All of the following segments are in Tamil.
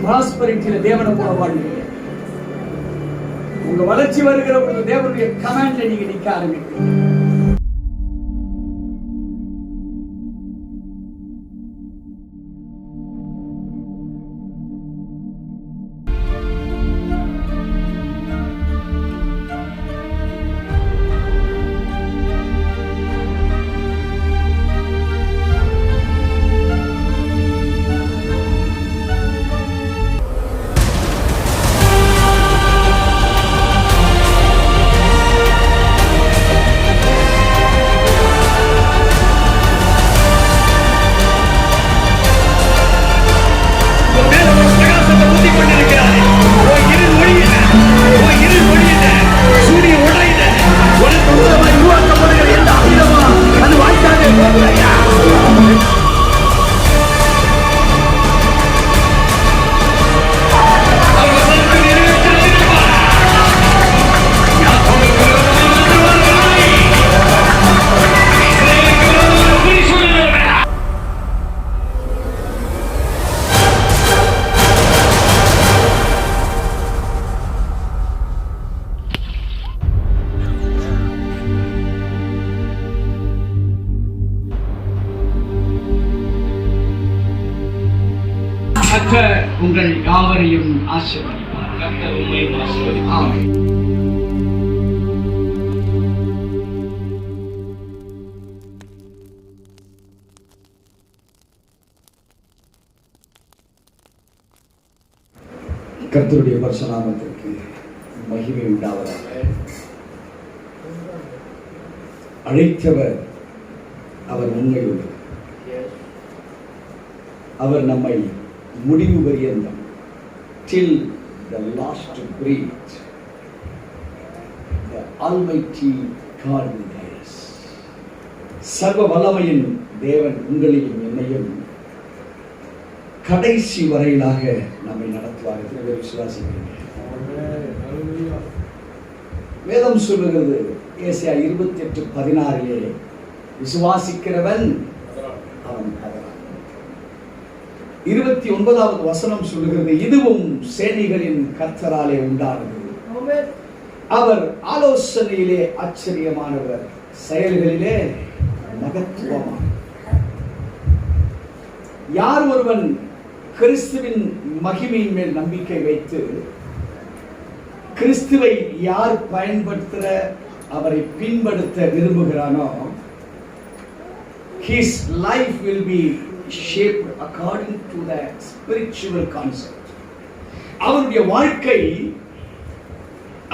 பிராஸ்பரிட்டியில தேவனை போல வாழ்வீங்க. உங்க வளர்ச்சி வருகிற பொழுது தேவனுடைய கமாண்ட்ல நீங்க நிக்க ஆரம்பிப்பீங்க. உங்கள் யாவரையும் ஆசீர்வதிப்பார். ஆமென். கர்த்தருடைய பரிசுத்த நாமத்திற்கு மகிமை உண்டாவதாக. அழைத்தவர் அவர் உண்மையுள்ளவர். அவர் நம்மை முடிவு பரியந்தம் till the last breath the almighty God is. சர்வ வல்லமையின் தேவன் உங்களையும் என்னையும் கடைசி வரையிலாக நம்மை நடத்துவார். எத்தனை விசுவாசிக்கிறீங்க? வேதம் சொல்லுகிறது ஏசாயா 28:16 விசுவாசிக்கிறவன் அவன் 29வது வசனம் சொல்லுகிறது, இதுவும் சேனைகளின் கர்த்தராலே உண்டானது. அவர் ஆலோசனையிலே ஆச்சரியமானவர், செயல்களிலே மகத்துவமானவர். யார் ஒருவன் கிறிஸ்துவின் மகிமையின் மேல் நம்பிக்கை வைத்து கிறிஸ்துவை யார் பயன்படுத்த அவரை பின்படுத்த விரும்புகிறானோ, his life will be shaped according to the spiritual concept. அவனுடைய வாழ்க்கை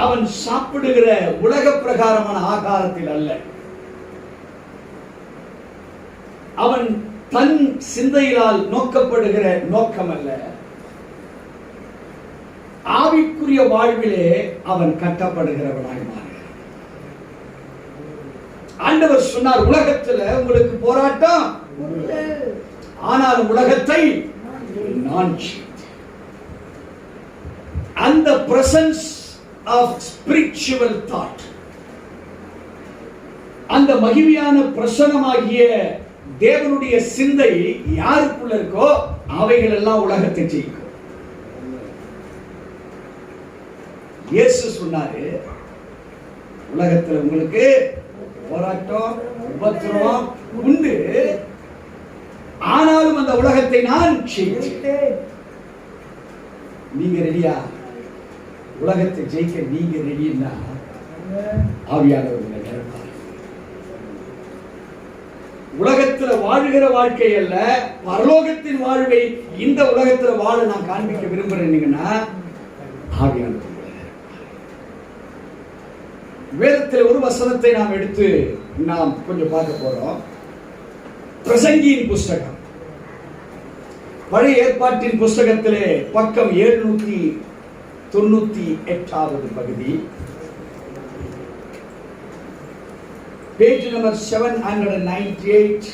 அவன் சாப்பிடுகிற உலக பிரகாரமான ஆகாரத்தில் அல்ல, அவன் தன் சிந்தையினால் நோக்கப்படுகிற நோக்கம் அல்ல, ஆவிக்குரிய வாழ்விலே அவன் கட்டப்படுகிறவனாய் மாறுகிறான். ஆண்டவர் சொன்னார், உலகத்தில் உங்களுக்கு போராட்டம், ஆனால் உலகத்தை நான் அந்த பிரசன்ஸ் ஆஃப் ஸ்பிரிச்சுவல் தாட், அந்த மகிமையான பிரசன்னமாகிய தேவனுடைய சிந்தை யாருக்குள்ள இருக்கோ அவைகள் எல்லாம் உலகத்தை ஜெயிக்கும். இயேசு சொன்னாரு, உலகத்தில் உங்களுக்கு போராட்டம் உபத்திரவம் உண்டு, ஆனாலும் அந்த உலகத்தை நான் ஜெயித்தேன். நீங்க ரெடியா? உலகத்தை ஜெயிக்க நீங்க ரெடியா? ஆவியானவர்களை நிரப்பார். உலகத்துல வாழ்கிற வாழ்க்கை அல்ல, பரலோகத்தின் வாழ்வை இந்த உலகத்துல வாழ நான் காண்பிக்க விரும்புறேன்னா ஆவியானவர்களை. வேதத்தில் ஒரு வசனத்தை நாம் எடுத்து நாம் கொஞ்சம் பார்க்க போறோம். பிரசங்கியின் புஸ்தகம், பழைய ஏற்பாட்டின் புஸ்தகத்திலே பக்கம் 798வது பகுதி, page number 798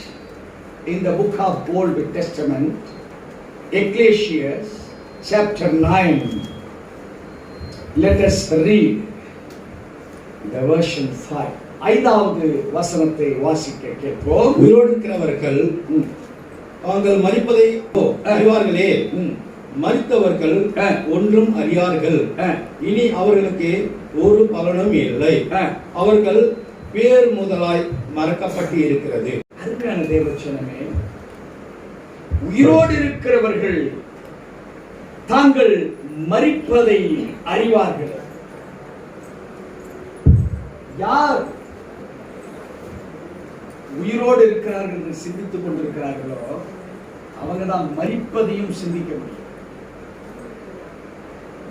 in the book of Old Testament, Ecclesiastes chapter 9. Let us read the version 5. ஐந்தாவது வசனத்தை வாசிக்க கேட்போம். உயிரோடு இருக்கிறவர்கள் தாங்கள் மரிப்பதை அறிவார்களே, மரித்தவர்கள் ஒன்றும் அறியார்கள், இனி அவர்களுக்கு ஒரு பலனும் இல்லை, அவர்கள் பேர் முதலாய் மறக்கப்பட்டு இருக்கிறது. அதுக்கான தேவச்சனமே, உயிரோடு இருக்கிறவர்கள் தாங்கள் மரிப்பதை அறிவார்கள். யார் உயிரோடு இருக்கிறார்கள் என்று சிந்தித்துக் கொண்டிருக்கிறார்களோ அவங்க தான் மரிப்பதையும் சிந்திக்க முடியும்.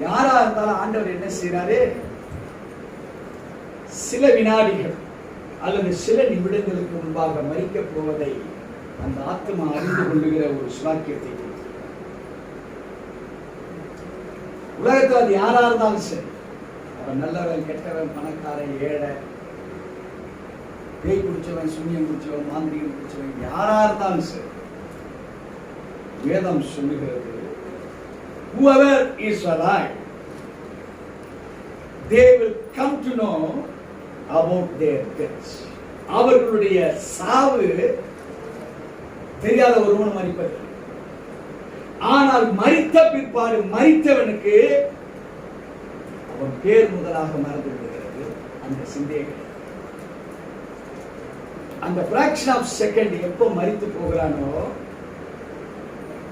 யாரா இருந்தாலும் ஆண்டவர் என்ன செய்யறாரு, சில வினாடிகள் அல்லது சில நிமிடங்களுக்கு முன்பாக மரிக்கப் போவதை அந்த ஆத்மா அறிந்து கொள்ளுகிற ஒரு சுவாக்கியத்தை உலகத்தில் அது யாரா இருந்தாலும் சரி, அவன் நல்லவன் கெட்டவன் பணக்காரன் ஏழை பேய் குடிச்சவன் சூன்யம் குடிச்சவன் மாந்திரிகம் குடிச்சவன் யாரா இருந்தாலும் சரி, வேதம் சொல்லுகிறது whoever is alive they will come to know about their deaths. அவர்களுடைய சாவு தெரியாத ஒருவன் மரிப்பது. ஆனால் மரித்த பிற்பாடு மரித்தவனுக்கு அவன் பேர் முதலாக மறந்து விடுகிறது. அந்த சிந்தைகள் அந்த fraction of second எப்போ மரித்து போகிறானோ,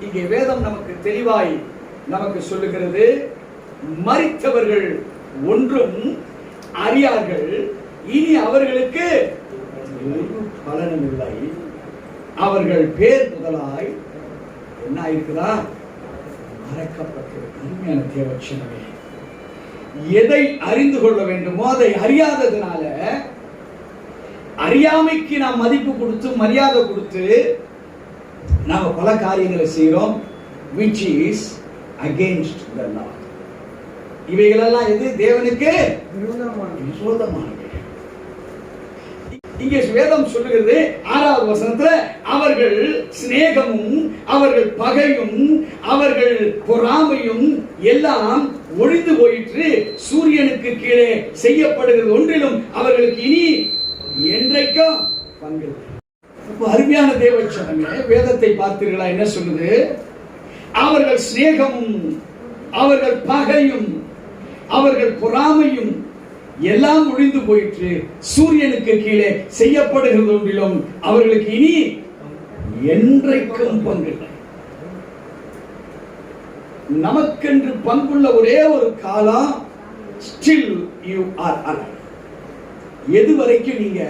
இங்கே வேதம் நமக்கு தெளிவாய் நமக்கு சொல்லுகிறது, மரித்தவர்கள் ஒன்றும் அறியார்கள், இனி அவர்களுக்கு பலனும் இல்லை, அவர்கள் பேர் முதலாய் என்ன இருக்குதா மறக்கப்பட்டிருக்கிற தேவச்சனமே. எதை அறிந்து கொள்ள வேண்டுமோ அதை அறியாததுனால அறியாமைக்கு நாம் மதிப்பு கொடுத்து மரியாதை கொடுத்து நாம பல காரியங்களை செய்கிறோம், which is against the law. இவைகளெல்லாம் எது தேவனுக்கு விரோதமானது. இங்கே வேதம் சொல்லுகிறது 6வது வசனத்துல, அவர்கள் சிநேகமும் அவர்கள் பகையும் அவர்கள் பொறாமையும் எல்லாம் ஒழிந்து போயிற்று, சூரியனுக்கு கீழே செய்யப்படுகிறது ஒன்றிலும் அவர்களுக்கு இனி என்றைக்கும் பங்கு. அருமையான தேவச்சனமே, வேதத்தை பார்த்தீர்களா என்ன சொல்லுது? அவர்கள் சிநேகமும் அவர்கள் பகையும் அவர்கள் பொறாமையும் எல்லாம் ஒழிந்து போயிற்று, சூரியனுக்கு கீழே செய்யப்படுகிறது ஒன்றிலும் அவர்களுக்கு இனி என்றைக்கும் பங்கில்லை. நமக்கென்று பங்குள்ள ஒரே ஒரு காலம், still you are alive. எது வரைக்கும் நீங்க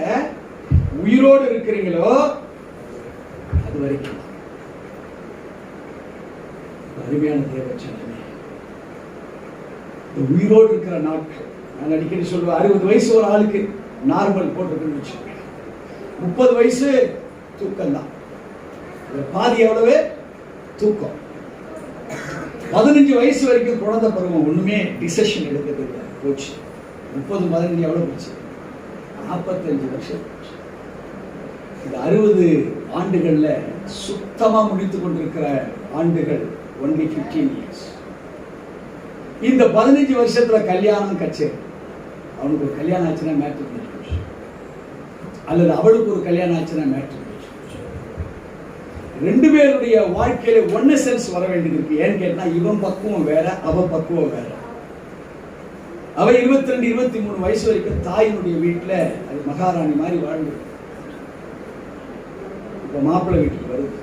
உயிரோடு இருக்கிறீங்களோ அது வரைக்கும். அருமையான தேவச்சனமே, உயிரோடு இருக்கிற நாட்கள், நான் அடிக்கடி சொல்லுவேன், 60 வயசு ஒரு ஆளுக்கு நார்மல் போட்டிருக்குன்னு வச்சுக்கோங்க, 30 வயசு தூக்கம் தான், பாதி எவ்வளவு தூக்கம். 15 வயசு வரைக்கும் குழந்தை பருவம் ஒண்ணுமே டிசிஷன் எடுக்கிறது இல்லை, போச்சு. 30 15 எவ்வளவு போச்சு? 45 வருஷம் போச்சு. இந்த 60 ஆண்டுகள்ல சுத்தமா முடித்துக் கொண்டிருக்கிற ஆண்டுகள் only 15 years. இந்த 15 வருஷத்துல கல்யாணம் கச்சேரி, அவனுக்கு ஒரு கல்யாணம் ஆச்சுன்னா மேட்ரு முடிச்சு, அல்லது அவளுக்கு ஒரு கல்யாணம் ஆச்சுன்னா மேட்ரு முடிச்சு. 2 பேருடைய வாழ்க்கையில ஒன்னு சென்ஸ் வர வேண்டியது இருக்கு. ஏன்னு கேட்டா, இவன் பக்குவம் வேற, அவ பக்குவம் வேற. அவ 22 23 வயசு வரைக்கும் தாயினுடைய வீட்டுல அது மகாராணி மாதிரி வாழ்ந்து, இப்ப மாப்பிள்ளை வீட்டுக்கு வருது.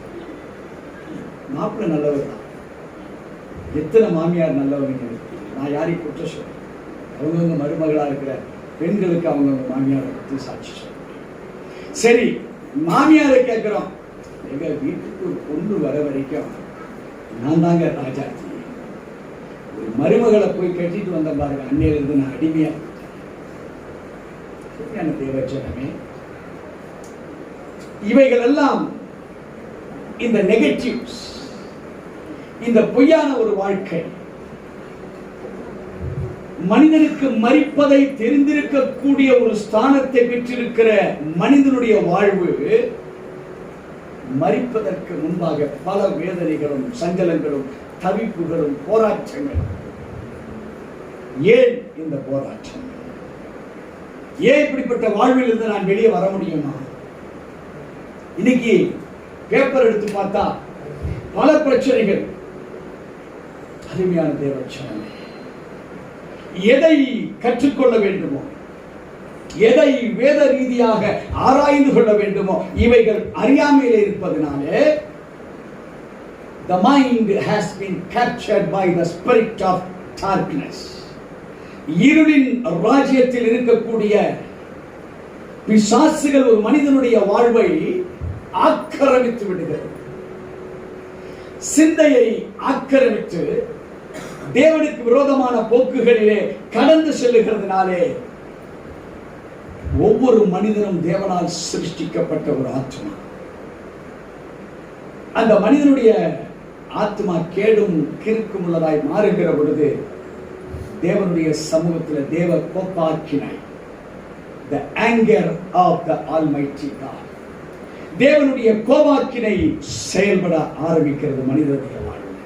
மாப்பிள்ளை நல்லவர் தான், எத்தனை மாமியார் நல்லவங்க. நான் யாரையும் குற்றம் சொல்றேன், அவங்கவுங்க மருமகளா இருக்கிற பெண்களுக்கு அவங்கவுங்க மாமியாரை பற்றி சாட்சி சொல்றேன். சரி, மாமியாரை கேட்கிறோம், எங்க வீட்டுக்கு ஒரு பொண்ணு வர வரைக்கும் நான் தாங்க ராஜாஜி. ஒரு மருமகளை போய் கட்டிட்டு வந்த பாருங்க, அன்னையிலிருந்து நான் அடிமையா தேவச்சனமே. இவைகள் எல்லாம் இந்த நெகட்டிவ்ஸ், இந்த பொய்யான ஒரு வாழ்க்கை. மனிதனுக்கு மரிப்பதை தெரிந்திருக்கக்கூடிய ஒரு ஸ்தானத்தை பெற்றிருக்கிற மனிதனுடைய வாழ்வு, மரிப்பதற்கு முன்பாக பல வேதனைகளும் சஞ்சலங்களும் தவிப்புகளும் போராட்டங்களும். ஏன் இந்த போராட்டம்? ஏன் இப்படிப்பட்ட வாழ்வில் இருந்து நான் வெளியே வர முடியுமா? இன்னைக்கு பேப்பர் எடுத்து பார்த்தா பல பிரச்சனைகள். அருமையான தேவச்சனமே, எதை கற்றுக்கொள்ள வேண்டுமோ, எதை வேத ரீதியாக ஆராய்ந்து கொள்ள வேண்டுமோ, இவைகள் அறியாமையில் இருப்பதனாலே the mind has been captured by the spirit of darkness. இருளின் ராஜ்யத்தில் இருக்கக்கூடிய பிசாசுகள் ஒரு மனிதனுடைய வாழ்வை ஆக்கிரமித்து விடுகிறது. சிந்தையை ஆக்கிரமித்து தேவனுக்கு விரோதமான போக்குகளிலே கடந்து செல்லுகிறதுனாலே ஒவ்வொரு மனிதனும் தேவனால் சிருஷ்டிக்கப்பட்ட ஒரு ஆத்மா. அந்த மனிதனுடைய ஆத்மா கேடும் கிறுக்கும் உள்ளதாய் மாறுகிற பொழுது தேவனுடைய சமூகத்தில் தேவ கோபாக்கினை, the anger of the Almighty God, தேவனுடைய கோபாக்கினை செயல்பட ஆரம்பிக்கிறது மனிதனுடைய வாழ்வில்.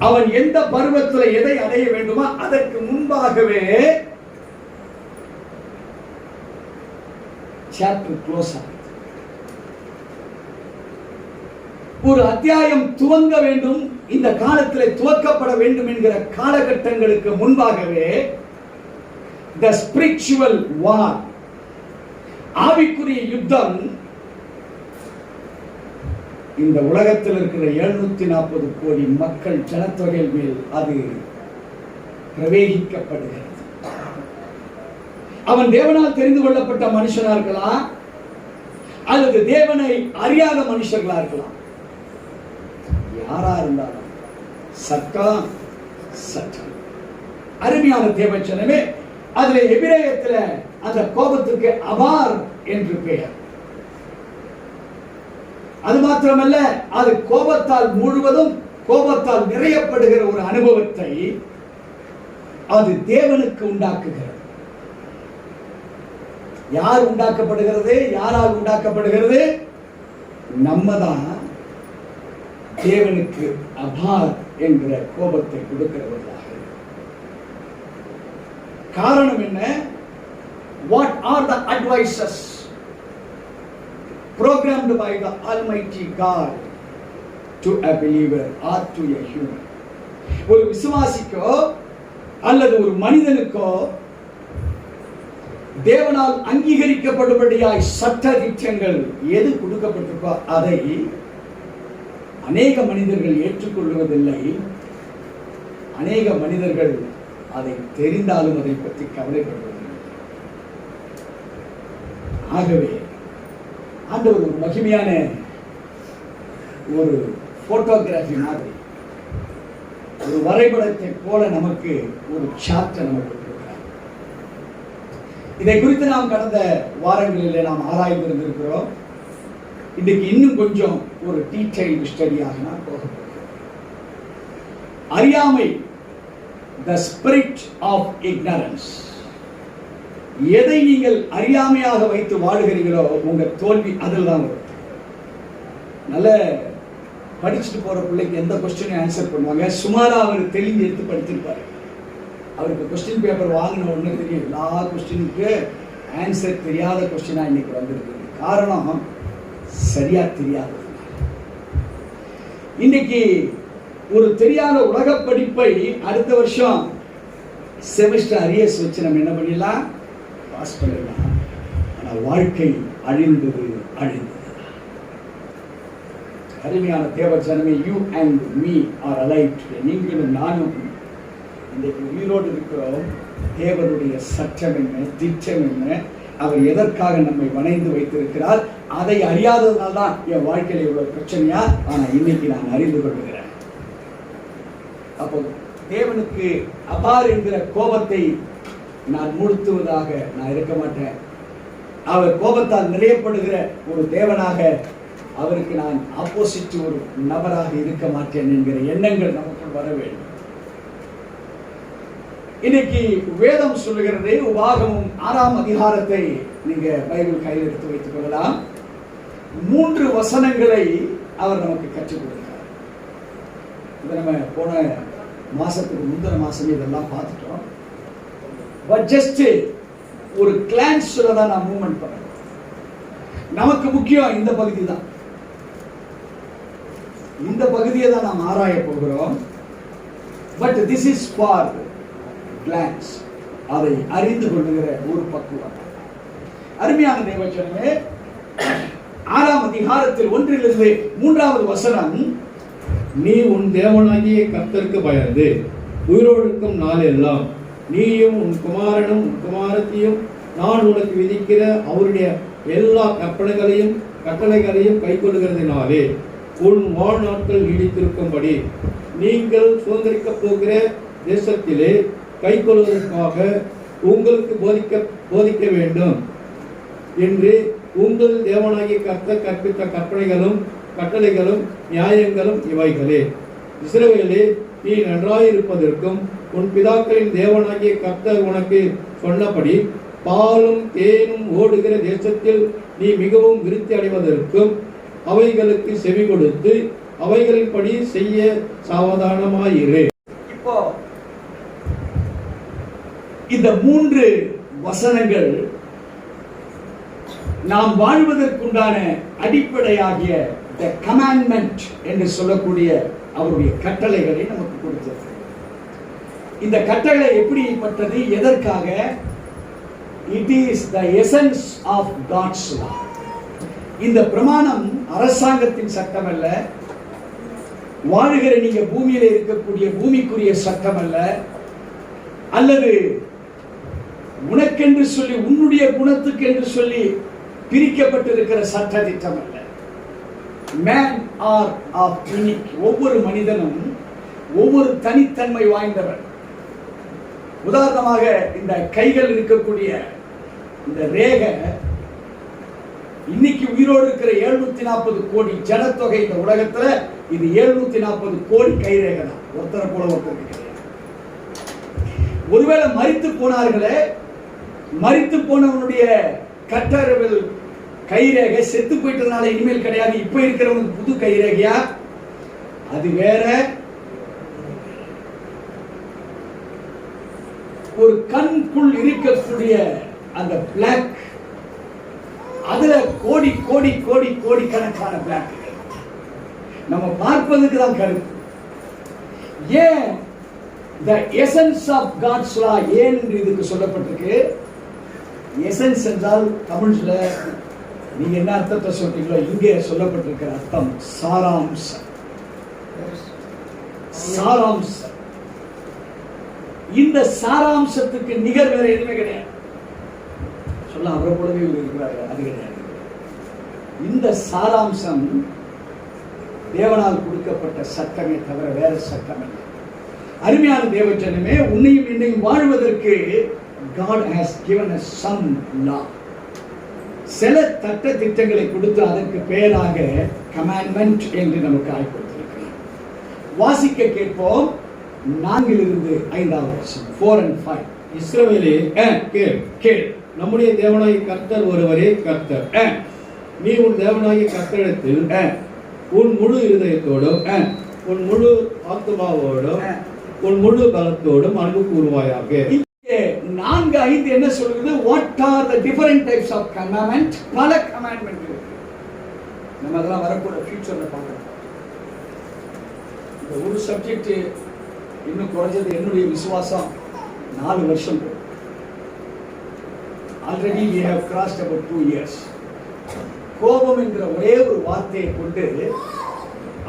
அவன் எந்த பருவத்தில் எதை அடைய வேண்டுமோ அதற்கு முன்பாகவே சாப்டர் க்ளோஸ் ஆகும். ஒரு அத்தியாயம் துவங்க வேண்டும், இந்த காலத்தில் துவக்கப்பட வேண்டும் என்கிற காலகட்டங்களுக்கு முன்பாகவே the spiritual war, ஆவிக்குரிய யுத்தம் இந்த உலகத்தில் இருக்கிற 740 கோடி மக்கள் ஜனத்தொகை மேல் அது பிரவேசிக்கப்படுகிறது. அவன் தேவனால் தெரிந்து கொள்ளப்பட்ட மனுஷனா இருக்கலாம், அல்லது தேவனை அறியாத மனுஷர்களா இருக்கலாம். யாரா இருந்தாலும் சட்டம் சட்டம். அருமையான தேவச்சனமே, அதுல எபிரேயத்துல அந்த கோபத்துக்கு அபார் என்று பெயர். அது மாத்திரமல்ல, அது கோபத்தால் முழுவதும் கோபத்தால் நிறையப்படுகிற ஒரு அனுபவத்தை அது தேவனுக்கு உண்டாக்குகிறது. யார் உண்டாக்கப்படுகிறது? யாரால் உண்டாக்கப்படுகிறது? நம்ம தான் தேவனுக்கு அபார் என்கிற கோபத்தை கொடுக்கிறவர்களாக. காரணம் என்ன? What are the advices programmed by the Almighty God to a believer or to a human? ஒரு விசுவாசிக்கோ அல்லது ஒரு மனிதனுக்கோ தேவனால் அங்கீகரிக்கப்படும்படியாய் சட்ட திட்டங்கள் எது கொடுக்கப்பட்டிருக்கோ அதை அநேக மனிதர்கள் ஏற்றுக்கொள்வதில்லை. அநேக மனிதர்கள் அதை தெரிந்தாலும் அதை பற்றி கவலைப்படுவதில்லை. ஆகவே ஆண்டவர் ஒரு மகிமையான ஒரு போட்டோகிராஃபி மாதிரி, ஒரு வரைபடத்தை போல நமக்கு ஒரு சார்ட்டை நமக்கு கொடுக்கிறார். இதை குறித்து நாம் கடந்த வாரங்களிலே நாம் ஆராய்ந்து இருந்திருக்கிறோம். இன்னைக்கு இன்னும் கொஞ்சம் ஒரு டீடைல் ஸ்டடியாக நான் போக போகிறேன். அறியாமை, the spirit of ignorance. எதை நீங்கள் அறியாமையாக வைத்து வாழுகிறீர்களோ உங்க தோல்வி அதில் தான் வரும். நல்ல படிச்சுட்டு போற பிள்ளைக்கு எந்த கொஸ்டினையும் ஆன்சர் பண்ணுவாங்க. சுமாரா அவர் தெளிஞ்சு எடுத்து படிச்சிருப்பாரு. அவருக்கு கொஸ்டின் பேப்பர் வாங்கின உடனே தெரியும் எல்லா கொஸ்டினுக்கு ஆன்சர் தெரியாத கொஸ்டினா இன்னைக்கு வந்திருக்கு. காரணம் சரியா தெரியாது. இன்னைக்கு ஒரு தெரியாத உலக படிப்பை அடுத்த வருஷம் செமஸ்டர் அரியர்ஸ் வச்சு நம்ம என்ன பண்ணிடலாம், பாஸ் பண்ணிடலாம். ஆனால் வாழ்க்கை அழிந்தது. அருமையான தேவ ஜனமே, you and me are alive. நீங்களும் நானும் இன்றைக்கு உயிரோடு இருக்கிறோம். தேவனுடைய சட்டம் என்ன, திட்டம் என்ன, அவர் எதற்காக நம்மை வணைந்து வைத்திருக்கிறார், அதை அறியாததுனால தான் என் வாழ்க்கையில் இவ்வளவு பிரச்சனையா. ஆனா இன்னைக்கு நான் அறிந்து கொள்கிறேன். அப்போ தேவனுக்கு அபார் என்கிற கோபத்தை நான் மூழ்த்துவதாக நான் இருக்க மாட்டேன். அவர் கோபத்தால் நிறையப்படுகிற ஒரு தேவனாக, அவருக்கு நான் ஆப்போசிட் ஒரு நபராக இருக்க மாட்டேன் என்கிற எண்ணங்கள் நமக்குள் வர வேண்டும். இன்னைக்கு வேதம் சொல்லுகிறது, உபாகமம் 6ஆம் அதிகாரத்தை நீங்க பைபிள் கையில் எடுத்து வைத்துக் கொள்ளலாம். 3 வசனங்களை அவர் நமக்கு கற்றுக் கொடுக்கிறார். இதை நம்ம போன மாசத்துக்கு முந்தின மாசமே இதெல்லாம் பார்த்துட்டோம். பட் ஜஸ்ட் ஒரு கிளான்ஸ்ல தான் நான் மூவ்மெண்ட் பண்ணேன். நமக்கு முக்கியம் இந்த பகுதி தான். இந்த பகுதியை தான் நாம் ஆராய போகிறோம். But this is for glance, அதை அறிந்து கொள்ளுகிற ஒரு பக்குவம். அருமையான தேவஜனமே, 6ஆம் அதிகாரத்தில் 1 3 வசனம், நீ உன் தேவனாகிய கர்த்தருக்கு பயந்து உயிரோடுக்கும் நாளெல்லாம் நீயும் உன் குமாரனும் உன் குமாரத்தையும் நான் உனக்கு விதிக்கிற அவருடைய எல்லா கட்டளைகளையும் கைக்கொள்ளுகிறதுனாலே உன் வாழ்நாட்கள் நீடித்திருக்கும்படி நீங்கள் சுதந்திரிக்கப் போகிற தேசத்திலே கைக்கொள்வதற்காக உங்களுக்கு போதிக்க வேண்டும் என்று உங்கள் தேவனாகிய கர்த்தர் கற்பித்த கட்டளைகளும் நியாயங்களும் இவைகளே. இஸ்ரவேலே, நீ நன்றாயிருப்பதற்கும் உன் பிதாக்களின் தேவனாகிய கர்த்தர் உனக்கு சொன்னபடி பாலும் தேனும் ஓடுகிற தேசத்தில் நீ மிகவும் விருத்தி அடைவதற்கும் அவைகளுக்கு செவி கொடுத்து அவைகளின்படி செய்ய சாவதானமாயிரு. இப்போ இந்த 3 வசனங்கள் நாம் வாழ்வதற்குண்டான அடிப்படையாகிய the commandment என்று சொல்லக்கூடிய அவருடைய கட்டளைகளை நமக்கு கொடுத்தது. இந்த கட்டளை எப்படிப்பட்டது, எதற்காக? It is the essence of God's law. இந்த பிரமாணம் அரசாங்கத்தின் சட்டம் அல்ல, வாழுகிற நீங்க பூமியில இருக்கக்கூடிய பூமிக்குரிய சட்டம் அல்ல, அல்லது உனக்கென்று சொல்லி உன்னுடைய குணத்துக்கு என்று சொல்லி பிரிக்கப்பட்டிருக்கிற சட்ட திட்டம் அல்ல. Man are of unique. ஒவ்வொரு மனிதனும் ஒவ்வொரு தனித்தன்மை வாய்ந்தவர். உதாரணமாக இந்த கைகள் இருக்கக்கூடிய இந்த ரேகை, இன்னைக்கு உயிரோடு இருக்கிற 740 கோடி ஜனத்தொகை இந்த உலகத்துல, இது 740 கோடி கைரேகை தான். ஒருத்தரை போல ஒருத்தருக்கு கிடையாது. ஒருவேளை மரித்து போனார்களே, மரித்து போனவனுடைய கட்டரவில் கைரேகை செத்து போயிட்டதுனால இனிமேல் கிடையாது, இப்ப இருக்கிறவங்க புது கைரேகையா, அது வேற. ஒரு கண்குள் இருக்கக்கூடிய அந்த பிளாக், அதுல கோடி கோடி கோடி கோடி கணக்கான பிளாக் நம்ம பார்ப்பதுக்கு தான் கருத்து. ஏன் the essence of God's law ஏன் இதுக்கு சொல்லப்பட்டிருக்கு? எசன்ஸ் என்றால் தமிழ்ல நீங்க என்ன அர்த்தத்தை சொல்றீங்களோ, இங்கே சொல்லப்பட்டிருக்கிற அர்த்தம் சாராம்சம். சாராம்சம். இந்த சாராம்சத்துக்கு நிகர் வேற எதுவுமே கிடையாது. சொல்ல அவரை போலவே இருக்கிறாரு, அது கிடையாது. இந்த சாராம்சம் தேவனால் கொடுக்கப்பட்ட சட்டமே தவிர வேற சட்டம் இல்லை. அருமையான தேவஜனமே, உன்னையும் என்னையும் வாழ்வதற்கு God has given us some law. சில சட்ட திட்டங்களை கொடுத்து அதற்கு பெயராக கமாண்ட்மெண்ட் என்று நமக்கு ஆய்வுபடுத்தியிருக்கிறார். வாசிக்க கேட்போம். 4 5 வசனம், 4 and 5. இஸ்ரவேலே, கேள், நம்முடைய தேவனாகிய கர்த்தர் ஒருவரே கர்த்தர். நீ உன் தேவனாகிய கர்த்தரிடத்தில் உன் முழு இருதயத்தோடும் உன் முழு ஆத்துமாவோடும் உன் முழு பலத்தோடும் அன்பு கூறுவாயாக. 4 5 என்ன சொல்லுது? What are the different types of commandment? பல கமாண்ட்மென்ட் இருக்கு. நம்ம அதெல்லாம் வரக்கூடிய ஃபியூச்சர்ல பார்க்கலாம். இந்த ஒரு சப்ஜெக்ட் இன்னும் குறைஞ்சது என்னுடைய விசுவாசம் 4 வருஷம். Already we have crossed about 2 years. கோபம் என்கிற ஒரே ஒரு வார்த்தையை கொண்டு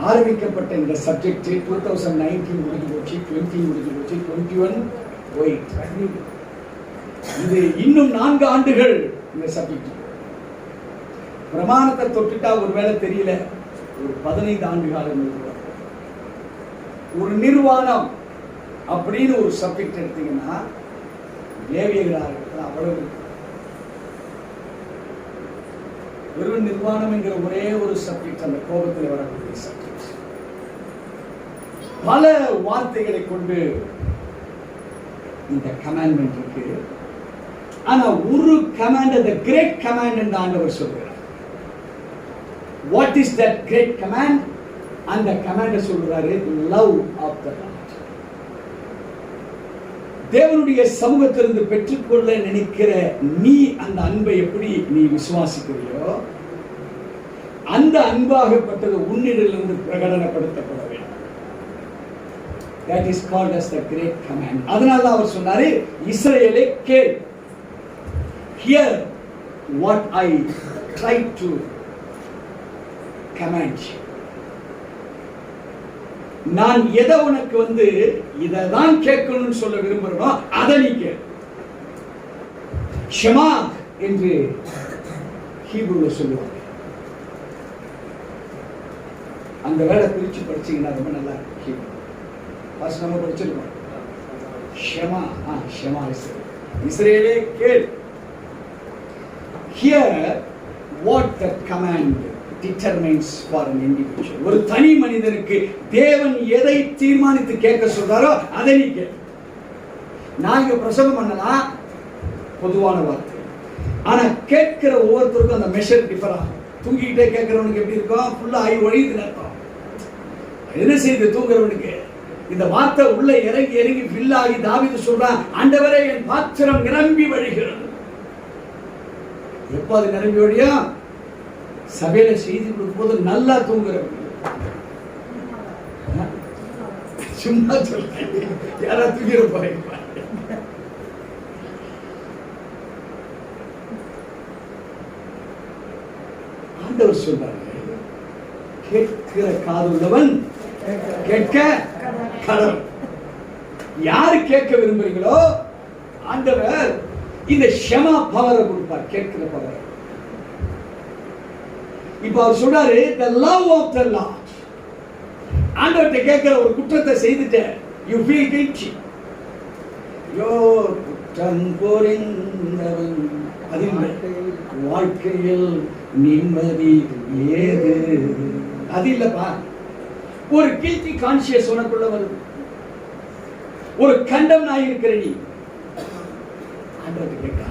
ஆரம்பிக்கப்பட்ட இந்த சப்ஜெக்ட் 2019 முடிஞ்சு போச்சு, 20 முடிஞ்சு போச்சு, 21 போயிட்டு. இது இன்னும் 4 ஆண்டுகள் இந்த சப்ஜெக்ட். பிரமாணத்தை தொட்டுட்டா ஒருவேளை தெரியல, ஒரு 15 ஆண்டு காலம் இருக்கும். ஒரு நிர்வாணம் அப்படின்னு ஒரு சப்ஜெக்ட் எடுத்தீங்கன்னா லேவியர்களாக அவ்வளவு இருக்கு. வெறும் நிர்வாணம் என்கிற ஒரே ஒரு சப்ஜெக்ட், அந்த கோபத்தில் வரக்கூடிய சப்ஜெக்ட். பல வார்த்தைகளை கொண்டு இந்த கமாண்ட்மெண்ட் இருக்கு. ஆனா ஒரு கமாண்ட், the great command என்று ஆண்டவர் சொல்கிறார். What is that great command? அந்த கமாண்ட சொல்றாரு, love of the Lord. தேவனுடைய சமூகத்திலிருந்து பெற்றுக்கொள்ள நினைக்கிற நீ அந்த அன்பை எப்படி நீ விசுவாசிக்கிறியோ, அந்த அன்பாகப்பட்டது உன்னிடமிருந்து பிரகடனப்படுத்தப்பட வேண்டும். that is called as the great command. அதனால அவர் சொன்னாரு, இஸ்ரவேலே கேள், hear what I try to command. நான் எதை உனக்கு இதை தான் கேட்கணும்னு சொல்ல விரும்புறனோ அதை நீ கேள். ஷமா என்று ஹீப்ரூல சொல்லுவாங்க. அந்த வேலை பிரிச்சு படிச்சீங்கன்னா ரொம்ப நல்லா இருக்கும். ஃபர்ஸ்ட் நம்ம படிச்சிருக்கோம். ஷமா, ஷமா இஸ்ரவேலே கேள். Hear what the command determines for an individual. ஒரு தனி மனிதனுக்கு தேவன் எதை தீர்மானித்து கேட்க சொல்றாரோ அதை நீ கேள். நான் இங்க பிரசங்கம் பண்ணலாம் பொதுவான வார்த்தை, ஆனா கேட்கிற ஒவ்வொருத்தருக்கும் அந்த மெஷர் டிஃபர் ஆகும். தூங்கிக்கிட்டே கேட்கிறவனுக்கு எப்படி இருக்கும்? ஃபுல்லா ஆய் ஒழியுதுன்னு அர்த்தம். என்ன செய்து தூங்குறவனுக்கு இந்த வார்த்தை உள்ள இறங்கி இறங்கி ஃபில் ஆகி தாவீது சொல்றான், ஆண்டவரே என் பாத்திரம் நிரம்பி வழிகிறது. எப்போ அது நிரம்பி வழியும்? சபையில செய்தி கொடுக்கும் போது நல்லா தூங்குறவங்க. சும்மா சொல்ல யாரா தூங்கிற போறீங்க? ஆண்டவர் சொல்றாரு, கேட்கிற காது உள்ளவன் கேட்க கடவுள். யாரு கேட்க விரும்புறீங்களோ ஆண்டவர் இந்த ஷமா பவரை கொடுப்பார், கேட்கிற பவர். இப்ப அவர் சொல்றாரு, the love of the Lord. ஆண்டவர்கிட்ட கேட்கிற ஒரு குற்றத்தை செய்துட்ட, you feel guilty. யோ குற்றம் புரிந்தவன் அதில் வாழ்க்கையில் நிம்மதி ஏது. அது இல்லப்பா, ஒரு கில்ட்டி கான்சியஸ் உனக்குள்ள வருது. ஒரு கண்டம் நான் இருக்கிற நீ ஆண்டவர்கிட்ட கேட்க,